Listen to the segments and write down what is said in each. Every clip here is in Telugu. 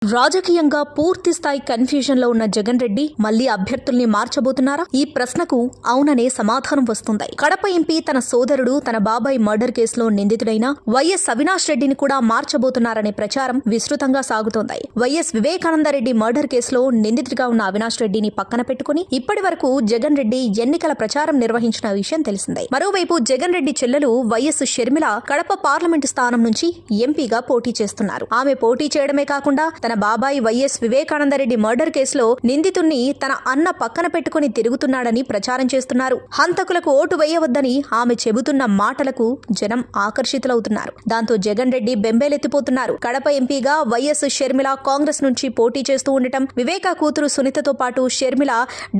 రాజకీయంగా పూర్తి స్థాయి కన్ఫ్యూజన్ లో ఉన్న జగన్ రెడ్డి మళ్లీ అభ్యర్థుల్ని మార్చబోతున్నారా? ఈ ప్రశ్నకు అవుననే సమాధానం వస్తుంది. కడప ఎంపీ తన సోదరుడు తన బాబాయ్ మర్డర్ కేసులో నిందితుడైన వైఎస్ అవినాష్ రెడ్డిని కూడా మార్చబోతున్నారనే ప్రచారం విస్తృతంగా సాగుతోంది. వైఎస్ వివేకానందరెడ్డి మర్డర్ కేసులో నిందితుడిగా ఉన్న అవినాష్ రెడ్డిని పక్కన పెట్టుకుని ఇప్పటి వరకు జగన్ రెడ్డి ఎన్నికల ప్రచారం నిర్వహించిన విషయం తెలిసిందే. మరోవైపు జగన్ రెడ్డి చెల్లెలు వైఎస్ షర్మిల కడప పార్లమెంటు స్థానం నుంచి ఎంపీగా పోటీ చేస్తున్నారు. ఆమె పోటీ చేయడమే కాకుండా తన బాబాయ్ వైఎస్ వివేకానందరెడ్డి మర్డర్ కేసులో నిందితుణ్ణి తన అన్న పక్కన పెట్టుకుని తిరుగుతున్నాడని ప్రచారం చేస్తున్నారు. హంతకులకు ఓటు వేయవద్దని ఆమె చెబుతున్న మాటలకు జనం ఆకర్షితులవుతున్నారు. దాంతో జగన్ రెడ్డి బెంబేలెత్తిపోతున్నారు. కడప ఎంపీగా వైఎస్ షర్మిల కాంగ్రెస్ నుంచి పోటీ చేస్తూ ఉండటం, వివేక కూతురు సునీతతో పాటు షర్మిల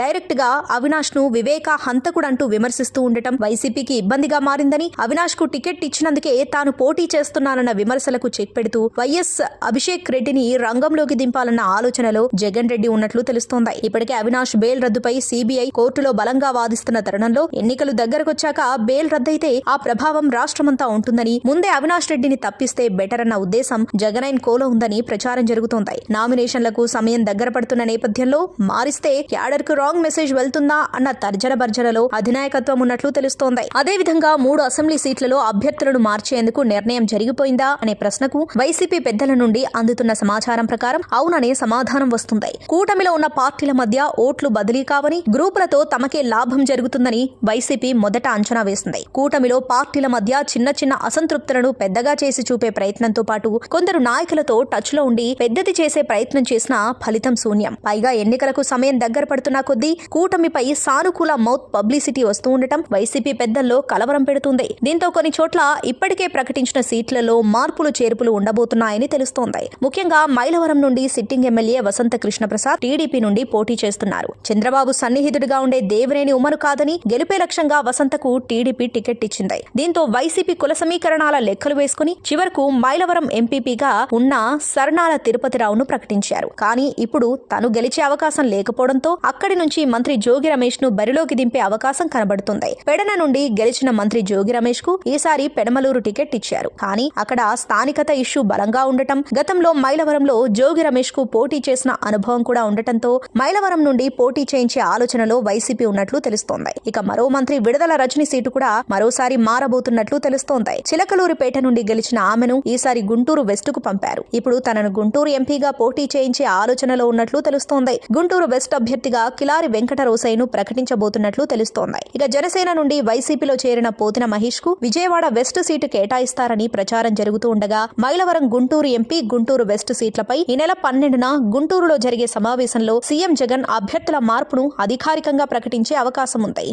డైరెక్ట్ గా అవినాష్ ను వివేక హంతకుడంటూ విమర్శిస్తూ ఉండటం వైసీపీకి ఇబ్బందిగా మారిందని, అవినాష్ కు టికెట్ ఇచ్చినందుకే తాను పోటీ చేస్తున్నానన్న విమర్శలకు చెక్ పెడుతూ వైఎస్ అభిషేక్ రెడ్డిని రంగంలోకి దింపాలన్న ఆలోచనలో జగన్ రెడ్డి ఉన్నట్లు తెలుస్తోంది. ఇప్పటికే అవినాష్ బెయిల్ రద్దుపై సిబిఐ కోర్టులో బలంగా వాదిస్తున్న తరుణంలో ఎన్నికలు దగ్గరకొచ్చాక బెయిల్ రద్దయితే ఆ ప్రభావం రాష్ట్రమంతా ఉంటుందని, ముందే అవినాష్ రెడ్డిని తప్పిస్తే బెటర్ అన్న ఉద్దేశం జగనైన్ కోలో ఉందని ప్రచారం జరుగుతోంది. నామినేషన్లకు సమయం దగ్గర పడుతున్న నేపథ్యంలో మారిస్తే క్యాడర్ కు రాంగ్ మెసేజ్ వెళ్తుందా అన్న తర్జన భర్జనలో అధినాయకత్వం ఉన్నట్లు తెలుస్తోంది. అదేవిధంగా 3 అసెంబ్లీ సీట్లలో అభ్యర్థులను మార్చేందుకు నిర్ణయం జరిగిపోయిందా అనే ప్రశ్నకు వైసీపీ పెద్దల నుండి అందుతున్న సమాచారం ప్రకారం అవుననే సమాధానం వస్తుంది. కూటమిలో ఉన్న పార్టీల మధ్య ఓట్లు బదిలీ కావని, గ్రూపులతో తమకే లాభం జరుగుతుందని వైసీపీ మొదట అంచనా వేసింది. కూటమిలో పార్టీల మధ్య చిన్న చిన్న అసంతృప్తులను పెద్దగా చేసి చూపే ప్రయత్నంతో పాటు కొందరు నాయకులతో టచ్ లో ఉండి పెద్దది చేసే ప్రయత్నం చేసినా ఫలితం శూన్యం. పైగా ఎన్నికలకు సమయం దగ్గర పడుతున్న కొద్దీ కూటమిపై సానుకూల మౌత్ పబ్లిసిటీ వస్తూ ఉండటం వైసీపీ పెద్దల్లో కలవరం పెడుతుంది. దీంతో కొన్ని చోట్ల ఇప్పటికే ప్రకటించిన సీట్లలో మార్పులు చేర్పులు ఉండబోతున్నాయని తెలుస్తోంది. ముఖ్యంగా మైలవరం నుండి సిట్టింగ్ ఎమ్మెల్యే వసంత కృష్ణప్రసాద్ టీడీపీ నుండి పోటీ చేస్తున్నారు. చంద్రబాబు సన్నిహితుడిగా ఉండే దేవినేని ఉమను కాదని గెలిపే లక్ష్యంగా వసంతకు టీడీపీ టికెట్ ఇచ్చింది. దీంతో వైసీపీ కుల సమీకరణాల లెక్కలు వేసుకుని చివరకు మైలవరం ఎంపీపీగా ఉన్న సర్నాల తిరుపతిరావును ప్రకటించారు. కానీ ఇప్పుడు తను గెలిచే అవకాశం లేకపోవడంతో అక్కడి నుంచి మంత్రి జోగి రమేష్ ను బరిలోకి దింపే అవకాశం కనబడుతుంది. పెడన నుండి గెలిచిన మంత్రి జోగి రమేష్ కు ఈసారి పెడమలూరు టికెట్ ఇచ్చారు. కానీ అక్కడ స్థానికత ఇష్యూ బలంగా ఉండటం, గతంలో మైలవరంలో జోగి రమేష్ కు పోటీ చేసిన అనుభవం కూడా ఉండటంతో మైలవరం నుండి పోటీ చేయించే ఆలోచనలో వైసీపీ ఉన్నట్లు తెలుస్తోంది. ఇక మరో మంత్రి విడుదల రజని సీటు కూడా మరోసారి మారబోతున్నట్లు తెలుస్తోంది. చిలకలూరిపేట నుండి గెలిచిన ఆమెను ఈసారి గుంటూరు వెస్ట్ కు పంపారు. ఇప్పుడు తనను గుంటూరు ఎంపీగా పోటీ చేయించే ఆలోచనలో ఉన్నట్లు తెలుస్తోంది. గుంటూరు వెస్ట్ అభ్యర్థిగా కిలారి వెంకట రోసయ్యను ప్రకటించబోతున్నట్లు తెలుస్తోంది. ఇక జనసేన నుండి వైసీపీలో చేరిన పోతిన మహేష్ కు విజయవాడ వెస్ట్ సీటు కేటాయిస్తారని ప్రచారం జరుగుతూ ఉండగా మైలవరం గుంటూరు ఎంపీ, గుంటూరు వెస్ట్ సీట్లపై ఈ నెల 12న గుంటూరులో జరిగే సమావేశంలో సీఎం జగన్ అభ్యర్థుల మార్పును అధికారికంగా ప్రకటించే అవకాశం ఉంది.